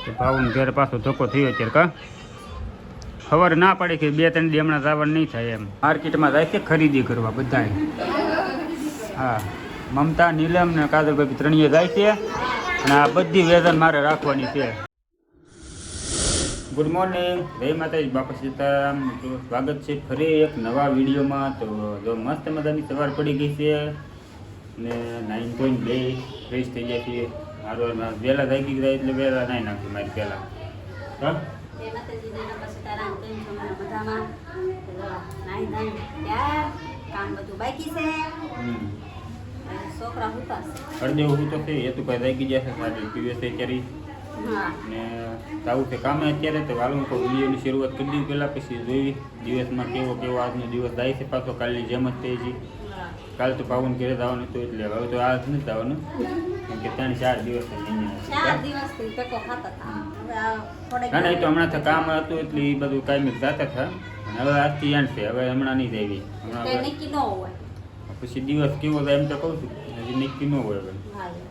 ભાવન ઘેર પાછો ધક્કો થયો અત્યારે કા ખબર ના પડે કે 2-3 દી હમણાં જવાનું નહીં થાય એમ માર્કેટમાં જાય છે ખરીદી કરવા બધાએ હા મમતા નીલમ ને કાજલભાઈ ત્રણેય જાય છે અને આ બધી વેતન મારે રાખવાની છે ગુડ મોર્નિંગ જય માતાજી બાપા સીતારામ સ્વાગત છે ફરી એક નવા વિડીયોમાં તો જો મસ્ત મજાની સવાર પડી ગઈ છે ને 9.2 ફ્રેશ થઈ જાય છે મારો વહેલા જાગી જાય એટલે વહેલા નાઈ નાખી મારી પહેલાં હા અડધે હું તો છે એ તો ભાઈ જાગી જશે સારી પીવે કરી ને આવું છે કામે અત્યારે તો વાલું કોઈ વિડીયોની શરૂઆત કરી દીધી પહેલાં પછી જોઈ દિવસમાં કેવો આજનો દિવસ જાય છે પાછો કાલની જેમ જ થઈ છે કાલ તો પાવન ઘેરે જવાનું હતું એટલે હવે તો આજ નથી જવાનું કેમ કે 3-4 દિવસ ના એ તો હમણાં તો કામ હતું એટલે એ બધું કાંઈ જતા હતા અને હવે આજથી એન્ડ છે હવે હમણાં નહીં જાય હમણાં પછી દિવસ કેવો થાય એમ તો કહું છું હજી નક્કી ન હોય હવે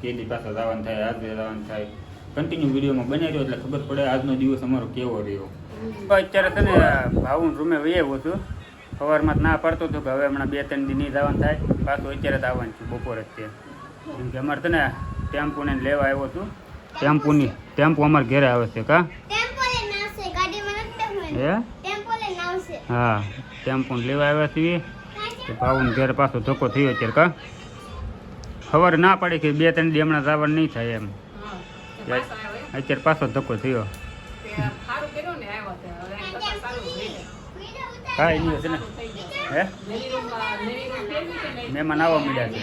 કેદી પાછા જવાનું થાય આજે જવાનું થાય કન્ટિન્યુ વિડીયોમાં બનાવી રહ્યો એટલે ખબર પડે આજનો દિવસ અમારો કેવો રહ્યો અત્યારે છે ને ભાવન રૂમે વહી આવ્યો છું સવારમાં ના પડતો હતો કે હવે હમણાં 2-3 દી નહીં જવાનું થાય પાછું અત્યારે જ આવવાનું છું બપોરે જ તે કેમ કે અમારે છે ને ટેમ્પોને લેવા આવ્યો છું ટેમ્પો અમારે ઘરે આવે છે કા હા ટેમ્પોને લેવા આવ્યા છીએ ભાવન ઘરે પાછો ધક્કો થયો અત્યારે કા ખબર ના પડે કે 2-3 દી હમણાં જવાનું નહીં થાય એમ અત્યારે પાછો ધક્કો થયો હા એની છે ને હે મહેમાન આવવા મળ્યા છે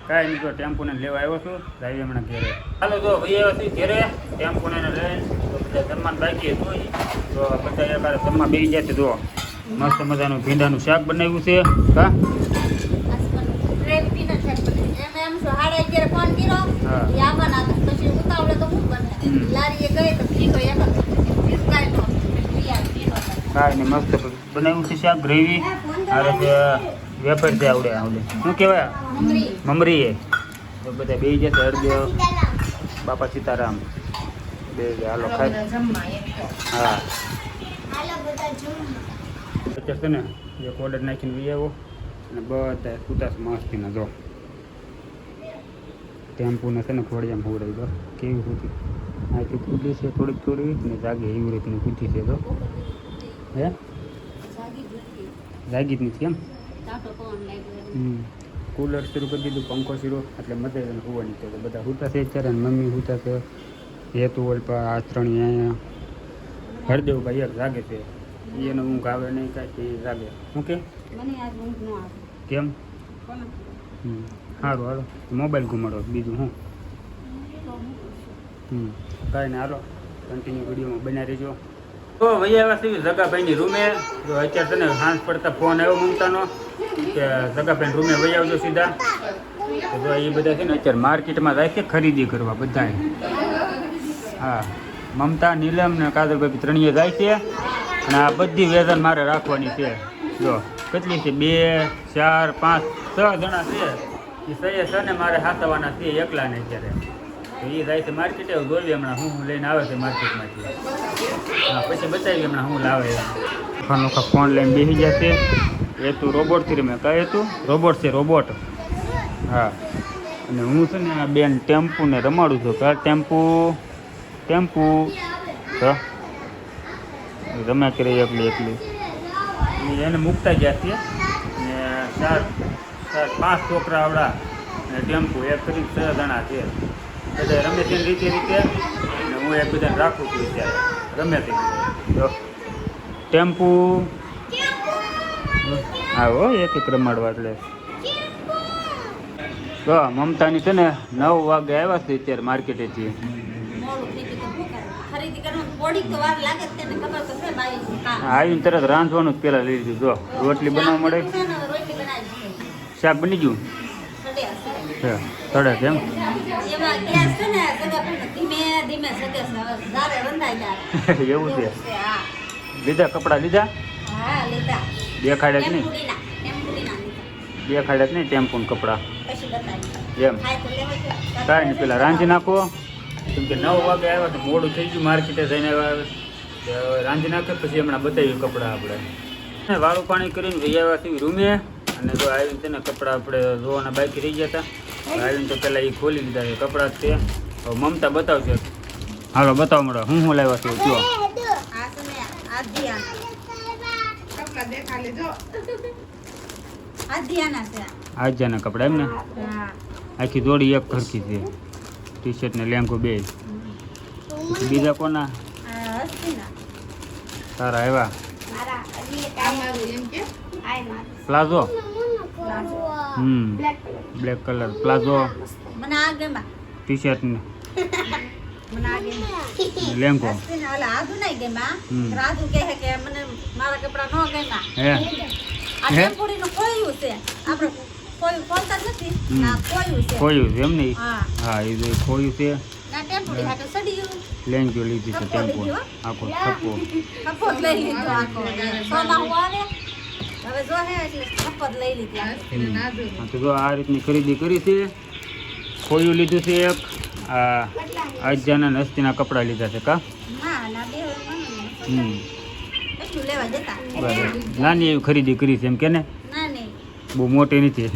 કાંઈ નહીં તો ટેમ્પોને લેવા આવ્યો છું જાય હમણાં ઘેરે ચાલો જો ભાઈ આવ્યો છું ઘેરે ટેમ્પોને લઈને તો બધા જમવાનું બાકી હતું તો બધા એકાદ જમવા બેસી જાય છે જો મસ્ત મજાનું ભીંડાનું શાક બનાવ્યું છે હા કાંઈ નહીં મસ્ત બનાવ્યું છે શાક ગ્રેવી અરે વેપાર છે આવડે શું કહેવાય મમરી એ તો બધા બે જશે હરદેવ બાપા સીતારામ બે હાલો ખાય હા અત્યારે છે ને એક ઓર્ડર નાખીને વી આવ્યો અને બધા કુતાસ મસ્તીના જો ટેમ્પોને છે ને ખોડિયામાં હોવડાવી દો કેવી કૂદી આથી કૂદી છે થોડી ને જાગે એવી રીતની કૂદી છે તો હે જાગી જ નથી કેમ કુલર શરૂ કરી દીધું પંખો શરૂ એટલે મજા હોવાની તો બધા હુતા છે અત્યારે મમ્મી હુતા છે હેતુ ઓલપા આ ત્રણેય અહીંયા હરદેવભાઈ એક જાગે છે એને ઊંઘ આવે નહીં કાંઈ એ જાગે શું કે કેમ સારું હાલો મોબાઈલ ઘુમાડો બીજું હું કાંઈ ને હાલો કન્ટિન્યુ વિડીયોમાં બનાવી રહેજો તો ભાઈ આવ્યા છે જગાભાઈની રૂમે જો અત્યારે તને સાંજ પડતા ફોન આવ્યો મમતાનો કે જગાભાઈ રૂમે વહી આવજો સીધા તો જો એ બધા છે ને અત્યારે માર્કેટમાં જાય છે ખરીદી કરવા બધાએ હા મમતા નીલમ ને કાજલભાઈ ત્રણેય જાય છે અને આ બધી વેતન મારે રાખવાની છે જો કેટલી છે 2, 4, 5, 6 જણા છે એ 6 ને મારે હાથવાના છે એકલા ને અત્યારે તો એ જાય છે માર્કેટે જોઈ હમણાં હું લઈને આવે છે માર્કેટમાંથી હા પછી બતાવી હમણાં હું લાવે નોખા ફોન લઈને બેસી જશે એ તું રોબોટથી મેં કહે તું રોબોટ છે રોબોટ હા અને હું છે ને આ બેન ટેમ્પોને રમાડું છું કે ટેમ્પુ તો રમ્યા કરે એકલી એને મૂકતા ગયા છે ને 4-5 છોકરા આવડા ને ટેમ્પો એક કરીને 6 જણા છે બધા રમે તે રીતે અને હું એક બધાને રાખું છું ત્યારે રમે તે તો ટેમ્પુ આવો એક રમાડવા એટલે તો મમતાની છે ને 9 વાગે આવ્યા છે અત્યારે માર્કેટેથી આવીને તરત રાંધવાનું જ પેલા લઈ લીધું જો રોટલી બનાવવા મળે શાક બની ગયું તળે કેમ એવું છે લીધા કપડા લીધા દેખાડે જ નહીં ટેમ્પો કપડા એમ કાંઈ નહીં પેલા રાંધી નાખો કેમ કે 9 વાગે આવ્યા તો મોડું થઈ ગયું, માર્કેટે જઈને આવ્યા. હવે રાંધી નાખે પછી હમણાં બતાવ્યું કપડાં આપણે વાળું પાણી કરીને વહી આવ્યા છીએ રૂમે. અને જો આવીને છે ને કપડાં આપણે ધોવાના બાકી રહી ગયા હતા, આવીને તો પહેલાં એ ખોલી દીધા છે કપડાં જ છે. હવે મમતા બતાવશે. હાલો બતાવો મળો હું લાવ્યા છું જો. આજ્યાના કપડાં એમ ને આખી દોડી એક ખરખી છે, ટી શર્ટ ને લેંગો બે. બીજા કોના તારા આવ્યા? Palazzo, black colour palazzo T shirt ને લેંગો. ખોયું છે એમ ને? હા એ ખોયું છે. લેંગો લીધી છે ટેમ્પો આખો થપ્પો. તો જો આ રીતની ખરીદી કરી છે. ખોયું લીધું છે એક, આ આજ્યાના હસ્તીના કપડાં લીધા છે કા. નાની એવી ખરીદી કરી છે એમ કે ને, બહુ મોટી નથી.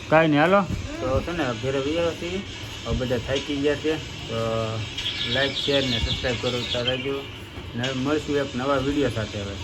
કાંઈ નહીં હાલો તો છે ને ઘરે આવ્યા છીએ. હવે બધા થાકી ગયા છે તો લાઈક શેર ને સબસ્ક્રાઈબ કરો રહેજો. ને મળશું એક નવા વિડીયો સાથે હવે.